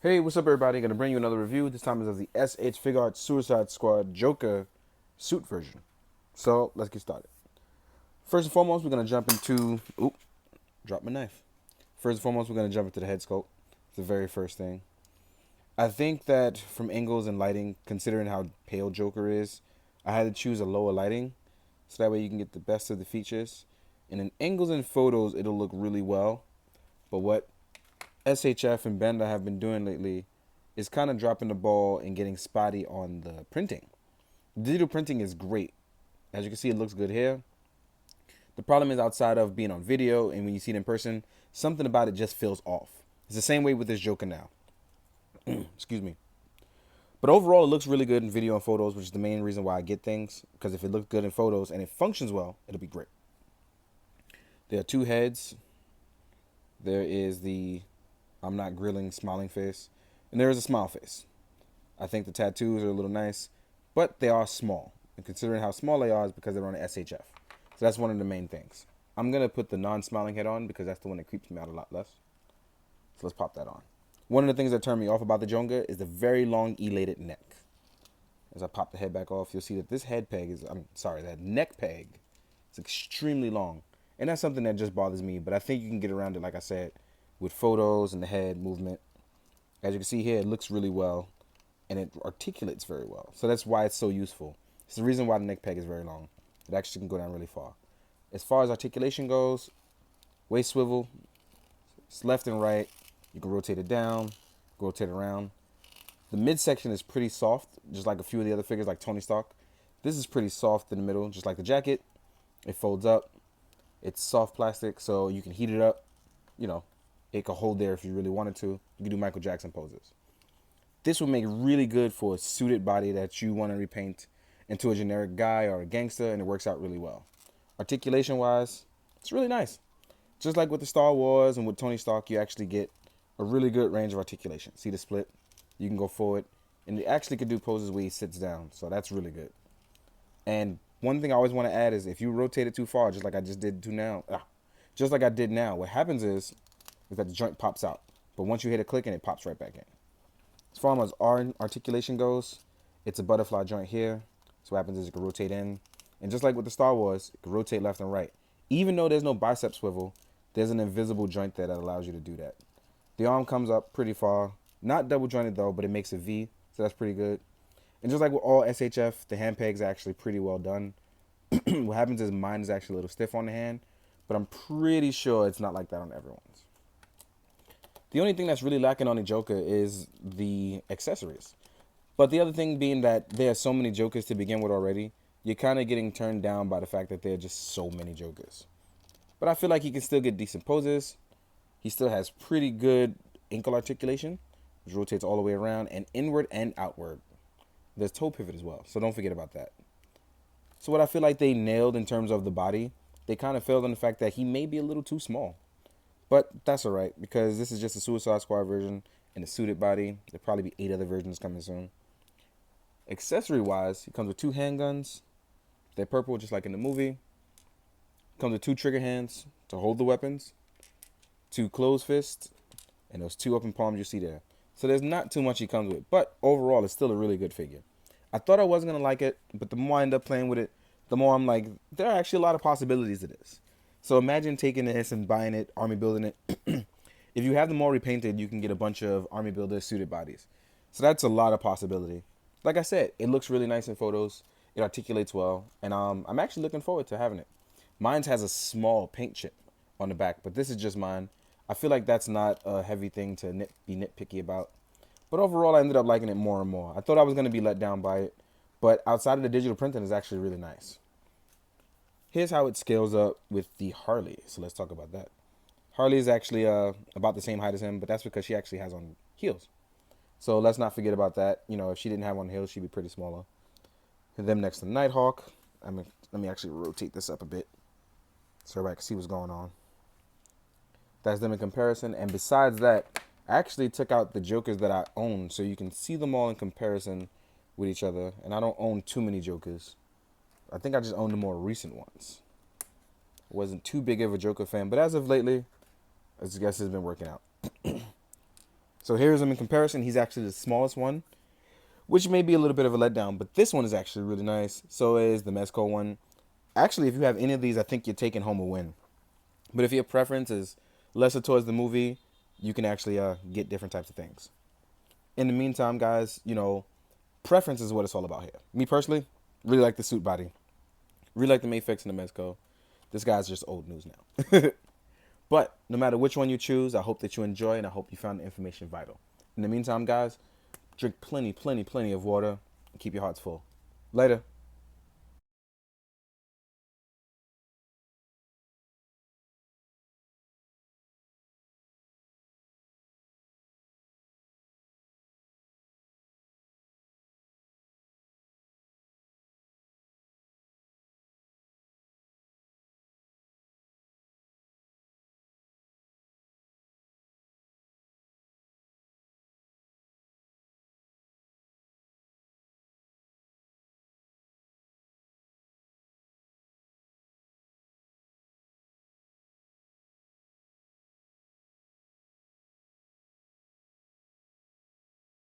Hey, what's up, everybody? Gonna bring you another review. This time is of the SH Figuarts Suicide Squad Joker suit version. So let's get started. First and foremost, we're gonna jump into. Oop, drop my knife. First and foremost, we're gonna jump into the head sculpt. It's the very first thing. I think that from angles and lighting, considering how pale Joker is, I had to choose a lower lighting, so that way you can get the best of the features. And in angles and photos, it'll look really well. But what SHF and Bandai have been doing lately is kind of dropping the ball and getting spotty on the printing. Digital printing is great. As you can see, it looks good here. The problem is outside of being on video and when you see it in person, something about it just feels off. It's the same way with this Joker now. Excuse me. But overall, it looks really good in video and photos, which is the main reason why I get things. Because if it looks good in photos and it functions well, it'll be great. There are two heads. There is the I'm not grilling smiling face. And there is a smile face. I think the tattoos are a little nice, but they are small. And considering how small they are is because they're on the SHF. So that's one of the main things. I'm going to put the non-smiling head on because that's the one that creeps me out a lot less. So let's pop that on. One of the things that turned me off about the Jonga is the very long elated neck. As I pop the head back off, you'll see that this head peg is, that neck peg is extremely long. And that's something that just bothers me, but I think you can get around it, like I said, with photos and the head movement. As you can see here, it looks really well and it articulates very well. So that's why it's so useful. It's the reason why the neck peg is very long. It actually can go down really far. As far as articulation goes, waist swivel, it's left and right. You can rotate it down, rotate it around. The midsection is pretty soft, just like a few of the other figures like Tony Stark. This is pretty soft in the middle, just like the jacket. It folds up. It's soft plastic, so you can heat it up. You know, it could hold there if you really wanted to. You can do Michael Jackson poses. This would make really good for a suited body that you want to repaint into a generic guy or a gangster, and it works out really well. Articulation wise, it's really nice. Just like with the Star Wars and with Tony Stark, you actually get a really good range of articulation. See the split? You can go forward, and it actually could do poses where he sits down, so that's really good. And one thing I always want to add is if you rotate it too far, just like I just did just like I did now, what happens is that the joint pops out. But once you hit a click and it pops right back in. As far as articulation goes, it's a butterfly joint here. So what happens is it can rotate in. And just like with the Star Wars, it can rotate left and right. Even though there's no bicep swivel, there's an invisible joint there that allows you to do that. The arm comes up pretty far. Not double jointed though, but it makes a V. So that's pretty good. And just like with all SHF, the hand pegs are actually pretty well done. What happens is mine is actually a little stiff on the hand, but I'm pretty sure it's not like that on everyone's. The only thing that's really lacking on the Joker is the accessories. But the other thing being that there are so many Jokers to begin with already, you're kind of getting turned down by the fact that there are just so many Jokers. But I feel like he can still get decent poses. He still has pretty good ankle articulation, which rotates all the way around and inward and outward. There's toe pivot as well, so don't forget about that. So what I feel like they nailed in terms of the body, they kind of failed on the fact that he may be a little too small. But that's all right, because this is just a Suicide Squad version and a suited body. There'll probably be 8 other versions coming soon. Accessory-wise, he comes with 2 handguns. They're purple, just like in the movie. Comes with 2 trigger hands to hold the weapons, 2 closed fists, and those 2 open palms you see there. So there's not too much he comes with, but overall, it's still a really good figure. I thought I wasn't going to like it, but the more I end up playing with it, the more I'm like, there are actually a lot of possibilities to this. So imagine taking this and buying it, army building it. If you have them all repainted, you can get a bunch of army builder suited bodies. So that's a lot of possibility. Like I said, it looks really nice in photos. It articulates well. And I'm actually looking forward to having it. Mine has a small paint chip on the back, but this is just mine. I feel like that's not a heavy thing to be nitpicky about. But overall, I ended up liking it more and more. I thought I was going to be let down by it. But outside of the digital printing, it's actually really nice. Here's how it scales up with the Harley. So let's talk about that. Harley is actually about the same height as him, but that's because she actually has on heels. So let's not forget about that. You know, if she didn't have on heels, she'd be pretty smaller. And then next to Nighthawk. Let me actually rotate this up a bit so everybody can see what's going on. That's them in comparison. And besides that, I actually took out the Jokers that I own so you can see them all in comparison with each other. And I don't own too many Jokers. I think I just own the more recent ones. Wasn't too big of a Joker fan, but as of lately, I guess it's been working out. So So here's him in comparison. He's actually the smallest one, which may be a little bit of a letdown, but this one is actually really nice. So is the Mezco one. Actually, if you have any of these, I think you're taking home a win. But if your preference is lesser towards the movie, you can actually get different types of things. In the meantime, guys, you know, preference is what it's all about here. Me personally, really like the suit body. Really like the Mayfix and the Mezco. This guy's just old news now. But no matter which one you choose, I hope that you enjoy and I hope you found the information vital. In the meantime, guys, drink plenty of water and keep your hearts full. Later.